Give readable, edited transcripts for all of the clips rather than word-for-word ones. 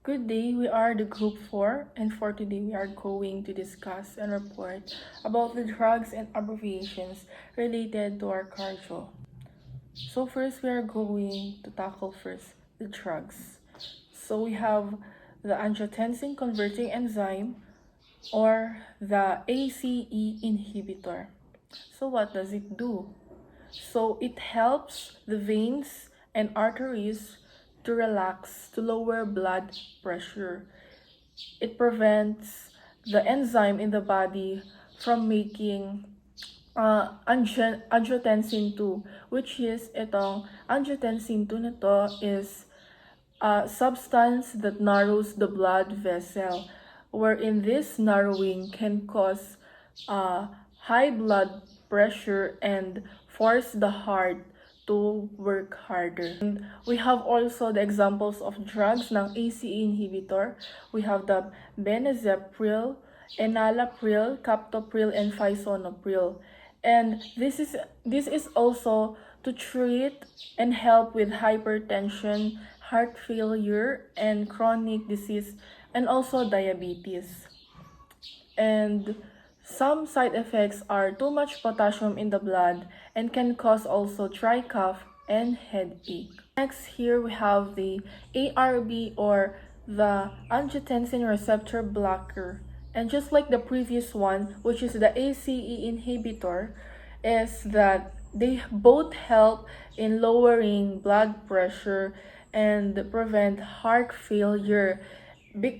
Good day, we are the group 4, and for today we are going to discuss and report about the drugs and abbreviations related to our cardio. So first we are going to tackle first the drugs. So we have the angiotensin converting enzyme or the ACE inhibitor. So what does it do? So it helps the veins and arteries to relax, to lower blood pressure. It prevents the enzyme in the body from making angiotensin 2, which is itong angiotensin 2 na to is a substance that narrows the blood vessel, wherein this narrowing can cause high blood pressure and force the heart to work harder. And we have also the examples of drugs ng ACE inhibitor. We have the benazepril, enalapril, captopril, and physanopril. And this is also to treat and help with hypertension, heart failure, and chronic disease, and also diabetes. And some side effects are too much potassium in the blood and can cause also dry cough and headache. Next, here we have the ARB or the angiotensin receptor blocker. And just like the previous one, which is the ACE inhibitor, is that they both help in lowering blood pressure and prevent heart failure.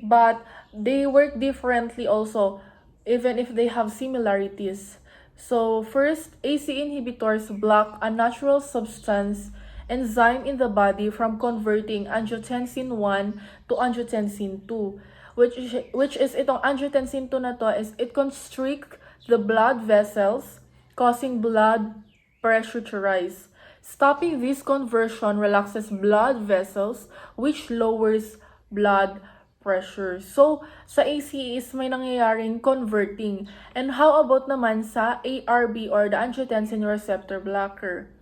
But they work differently also, even if they have similarities. So first, ACE inhibitors block a natural substance enzyme in the body from converting angiotensin 1 to angiotensin 2, which is itong angiotensin 2 na to is it constricts the blood vessels, causing blood pressure to rise. Stopping this conversion relaxes blood vessels, which lowers blood pressure. So, sa ACE is may nangyayaring converting. And how about naman sa ARB or the angiotensin receptor blocker?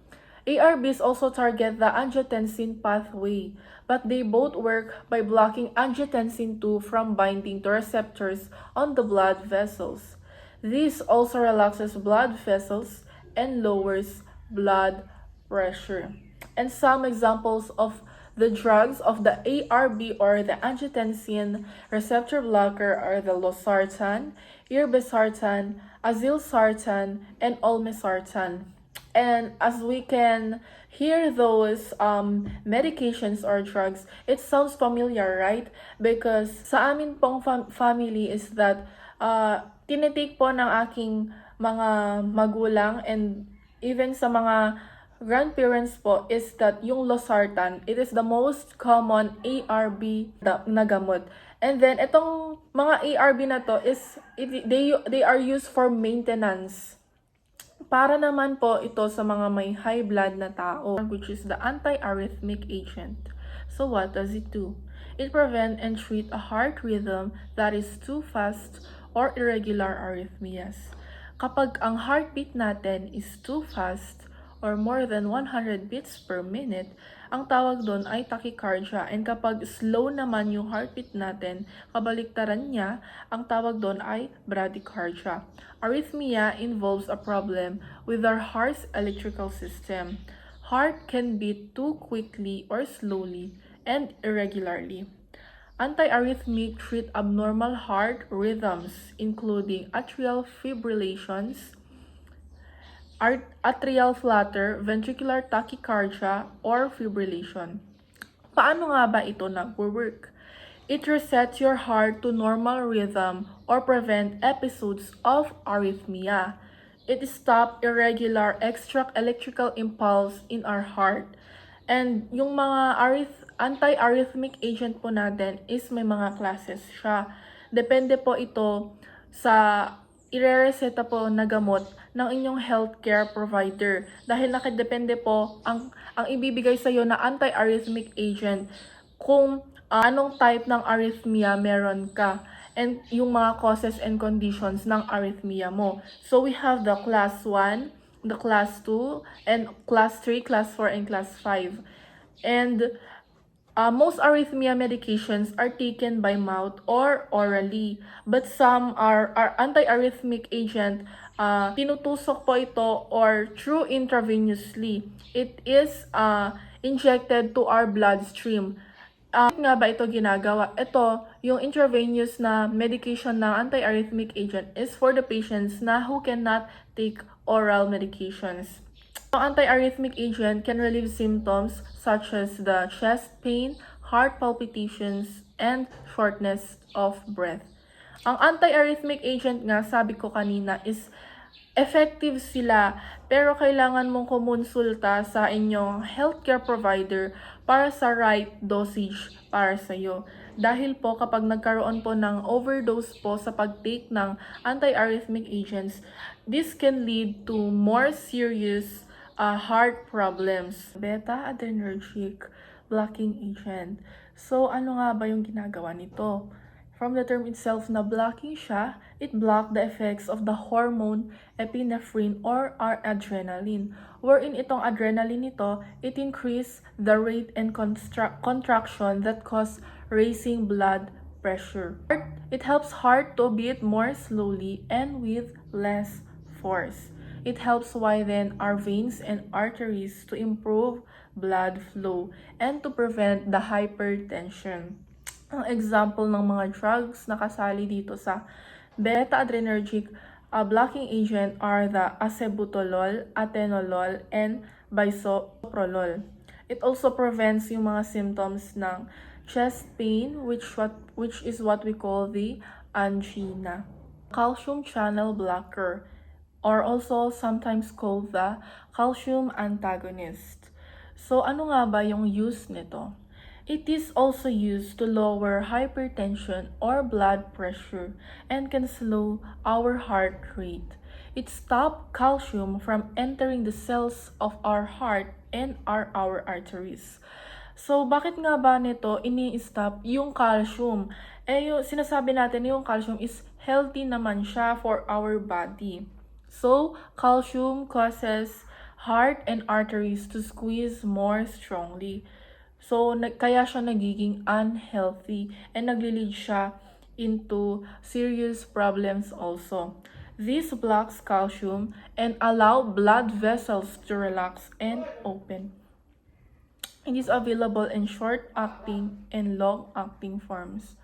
ARBs also target the angiotensin pathway, but they both work by blocking angiotensin 2 from binding to receptors on the blood vessels. This also relaxes blood vessels and lowers blood pressure. And some examples of the drugs of the ARB or the angiotensin receptor blocker are the losartan, irbesartan, azilsartan, and olmesartan. And as we can hear those medications or drugs, it sounds familiar, right? Because sa amin pong family is that tinitake po ng aking mga magulang and even sa mga grandparents po is that yung losartan, it is the most common ARB na gamot. And then itong mga ARB na to is they are used for maintenance. Para naman po ito sa mga may high blood na tao, which is the anti-arrhythmic agent. So what does it do? It prevents and treats a heart rhythm that is too fast or irregular arrhythmias. Kapag ang heartbeat natin is too fast or more than 100 beats per minute, ang tawag doon ay tachycardia. And kapag slow naman yung heartbeat natin, kabaliktaran niya, ang tawag doon ay bradycardia. Arrhythmia involves a problem with our heart's electrical system. Heart can beat too quickly or slowly and irregularly. Anti-arrhythmic treat abnormal heart rhythms, including atrial fibrillations, atrial flutter, ventricular tachycardia, or fibrillation. Paano nga ba ito nag-work? It resets your heart to normal rhythm or prevent episodes of arrhythmia. It stops irregular extra electrical impulse in our heart. And yung mga anti-arrhythmic agent po natin is may mga classes siya. Depende po ito sa ire-reseta po na gamot ng inyong healthcare provider. Dahil nakadepende po ang ibibigay sa iyo na anti-arrhythmic agent kung anong type ng arrhythmia meron ka and yung mga causes and conditions ng arrhythmia mo. So we have the class 1, the class 2, and class 3, class 4, and class 5. And Most arrhythmia medications are taken by mouth or orally, but some are anti-arrhythmic agent. Tinutusok po ito or through intravenously. It is injected to our bloodstream. Bakit nga ba ito ginagawa? Ito, yung intravenous na medication ng anti-arrhythmic agent is for the patients na who cannot take oral medications. Ang anti-arrhythmic agent can relieve symptoms such as the chest pain, heart palpitations, and shortness of breath. Ang anti-arrhythmic agent nga, sabi ko kanina, is effective sila, pero kailangan mong kumonsulta sa inyong healthcare provider para sa right dosage para sa iyo. Dahil po kapag nagkaroon po ng overdose po sa pag-take ng anti-arrhythmic agents, this can lead to more serious heart problems. Beta-adrenergic blocking agent. So, ano nga ba yung ginagawa nito? From the term itself na blocking siya, it block the effects of the hormone epinephrine or our adrenaline. Wherein itong adrenaline nito, it increase the rate and contraction that cause raising blood pressure. It helps heart to beat more slowly and with less force. It helps widen our veins and arteries to improve blood flow and to prevent the hypertension. Ang example ng mga drugs na kasali dito sa beta-adrenergic blocking agent are the acebutolol, atenolol, and bisoprolol. It also prevents yung mga symptoms ng chest pain, which is what we call the angina. Calcium channel blocker, or also sometimes called the calcium antagonist. So, ano nga ba yung use nito? It is also used to lower hypertension or blood pressure and can slow our heart rate. It stops calcium from entering the cells of our heart and our arteries. So, bakit nga ba nito ini-stop yung calcium? Yung sinasabi natin yung calcium is healthy naman siya for our body. So, calcium causes heart and arteries to squeeze more strongly. So, kaya siya nagiging unhealthy and naglilid siya into serious problems also. This blocks calcium and allow blood vessels to relax and open. It is available in short-acting and long-acting forms.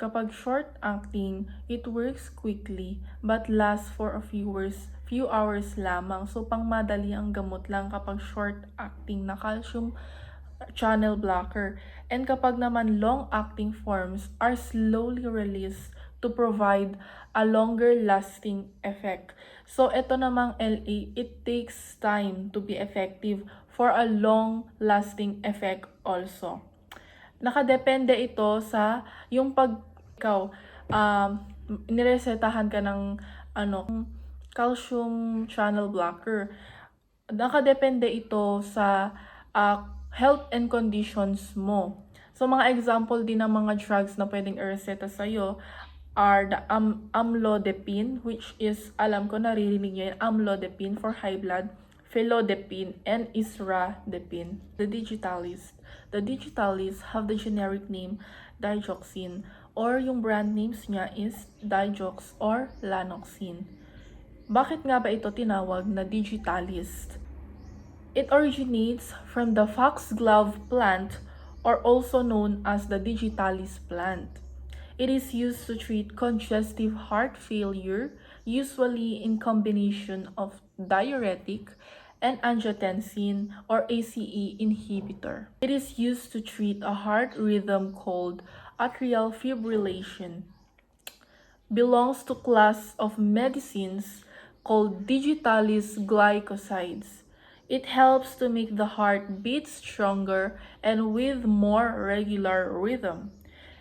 Kapag short-acting, it works quickly but lasts for a few hours lamang. So, pangmadali ang gamot lang kapag short-acting na calcium channel blocker. And kapag naman long-acting forms are slowly released to provide a longer-lasting effect. So, ito namang LA, it takes time to be effective for a long-lasting effect also. Nakadepende ito sa yung pag ikaw niresetahan ka ng calcium channel blocker. Nakadepende ito sa health and conditions mo. So, mga example din ng mga drugs na pwedeng i-reseta sa'yo are the amlodipine, which is, alam ko naririnig nyo yun, amlodipine for high blood, felodipine, and isradipine. The digitalis have the generic name digoxin, or yung brand names niya is Digox or Lanoxin. Bakit nga ba ito tinawag na digitalis? It originates from the foxglove plant, or also known as the digitalis plant. It is used to treat congestive heart failure, usually in combination of diuretic and angiotensin or ACE inhibitor. It is used to treat a heart rhythm called atrial fibrillation. Belongs to class of medicines called digitalis glycosides. It helps to make the heart beat stronger and with more regular rhythm.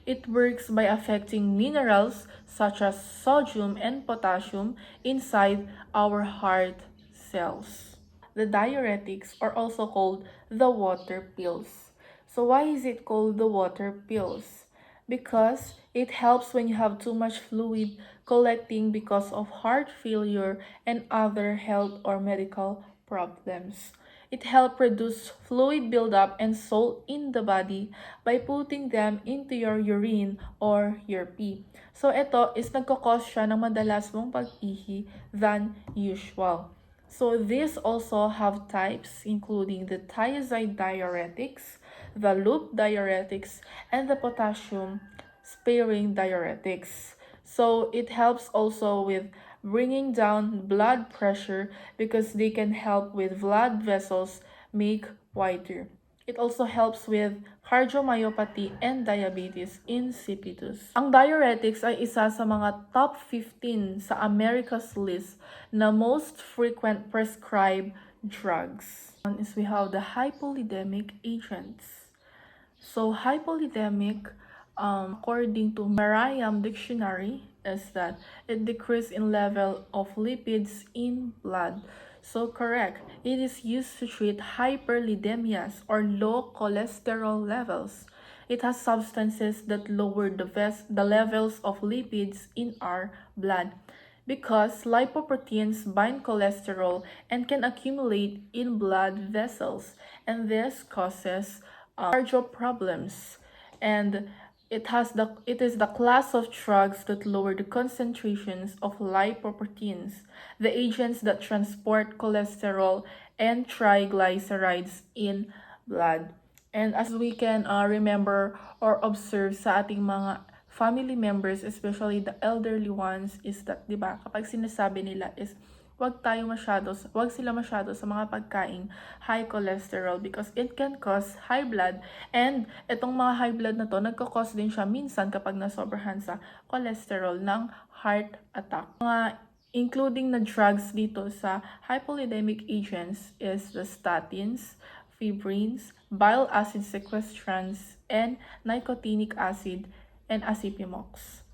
It works by affecting minerals such as sodium and potassium inside our heart cells. The diuretics are also called the water pills. So why is it called the water pills? Because it helps when you have too much fluid collecting because of heart failure and other health or medical problems. It helps reduce fluid buildup and salt in the body by putting them into your urine or your pee. So ito is nagkakos siya ng madalas mong pag-ihi than usual. So these also have types including the thiazide diuretics, the loop diuretics, and the potassium sparing diuretics. So it helps also with bringing down blood pressure because they can help with blood vessels make wider. It also helps with cardiomyopathy and diabetes insipidus. Ang diuretics ay isa sa mga top 15 sa America's list na most frequent prescribed drugs. Is we have the hypolidemic agents. So hypolidemic, according to Merriam Dictionary, is that it decreases in level of lipids in blood. So correct, it is used to treat hyperlipidemias or low cholesterol levels. It has substances that lower the levels of lipids in our blood because lipoproteins bind cholesterol and can accumulate in blood vessels, and this causes cardio problems. And it is the class of drugs that lower the concentrations of lipoproteins, the agents that transport cholesterol and triglycerides in blood. And as we can remember or observe sa ating mga family members, especially the elderly ones, is that, di ba, kapag sinasabi nila is, wag sila masyado sa mga pagkain high cholesterol because it can cause high blood, and itong mga high blood na to, nagkakos din siya minsan kapag nasobrahan sa cholesterol ng heart attack. Mga including na drugs dito sa hypolidemic agents is the statins, fibrins, bile acid sequestrants, and nicotinic acid and acipimox.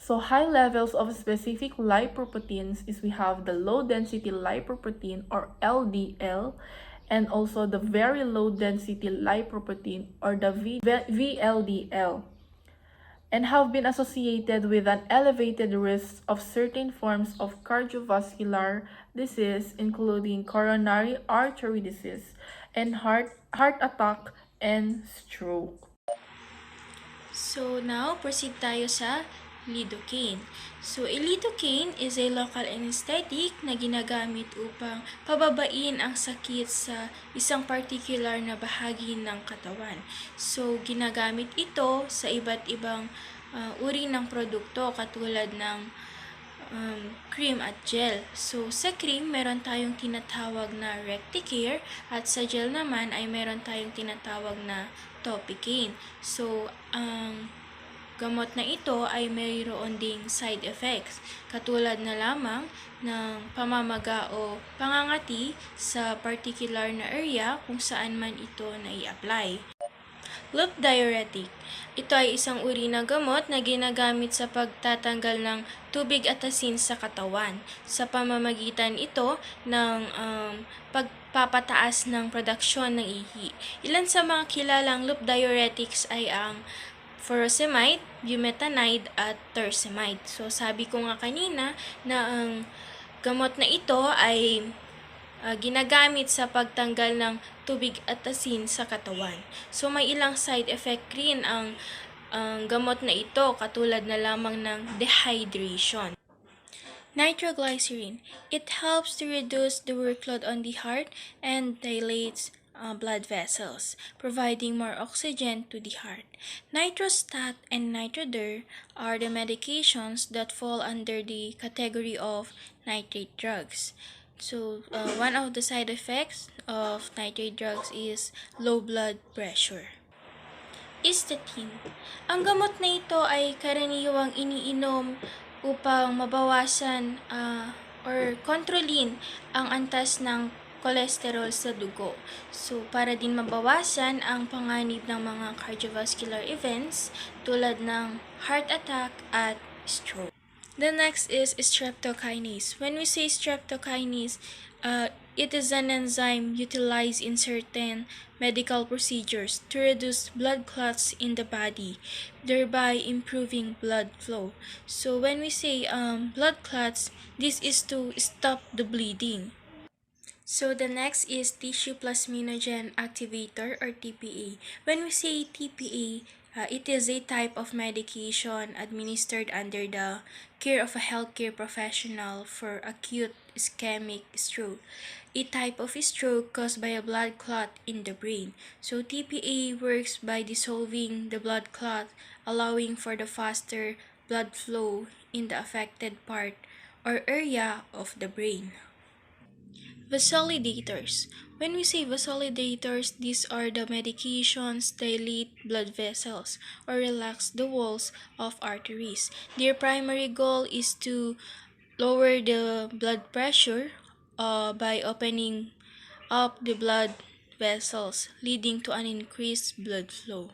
So high levels of specific lipoproteins is we have the low density lipoprotein or LDL, and also the very low density lipoprotein or the VLDL, and have been associated with an elevated risk of certain forms of cardiovascular disease including coronary artery disease and heart attack and stroke. So now, proceed tayo sa lidocaine. So, lidocaine is a local anesthetic na ginagamit upang pababain ang sakit sa isang particular na bahagi ng katawan. So, ginagamit ito sa iba't ibang uri ng produkto katulad ng cream at gel. So, sa cream, meron tayong tinatawag na Recticare at sa gel naman ay meron tayong tinatawag na Topicaine. So, ang gamot na ito ay mayroon ding side effects, katulad na lamang ng pamamaga o pangangati sa particular na area kung saan man ito nai-apply. Loop diuretic. Ito ay isang uri ng gamot na ginagamit sa pagtatanggal ng tubig at asin sa katawan. Sa pamamagitan ito ng pagpapataas ng produksyon ng ihi. Ilan sa mga kilalang loop diuretics ay ang furosemide, bumetanide, at tersemide. So, sabi ko nga kanina na ang gamot na ito ay ginagamit sa pagtanggal ng tubig at asin sa katawan. So, may ilang side effect rin ang gamot na ito, katulad na lamang ng dehydration. Nitroglycerin. It helps to reduce the workload on the heart and dilates blood vessels, providing more oxygen to the heart. Nitrostat and Nitrodur are the medications that fall under the category of nitrate drugs. So, one of the side effects of nitrate drugs is low blood pressure. Statin. Ang gamot na ito ay karaniwang iniinom upang mabawasan or kontrolin ang antas ng cholesterol sa dugo. So, para din mabawasan ang panganib ng mga cardiovascular events tulad ng heart attack at stroke. The next is streptokinase. When we say streptokinase, it is an enzyme utilized in certain medical procedures to reduce blood clots in the body, thereby improving blood flow. So when we say blood clots, this is to stop the bleeding. So the next is tissue plasminogen activator or TPA. When we say TPA, it is a type of medication administered under the care of a healthcare professional for acute ischemic stroke, a type of stroke caused by a blood clot in the brain. So TPA works by dissolving the blood clot, allowing for the faster blood flow in the affected part or area of the brain. Vasodilators. When we say vasodilators, these are the medications dilate blood vessels or relax the walls of arteries. Their primary goal is to lower the blood pressure by opening up the blood vessels, leading to an increased blood flow.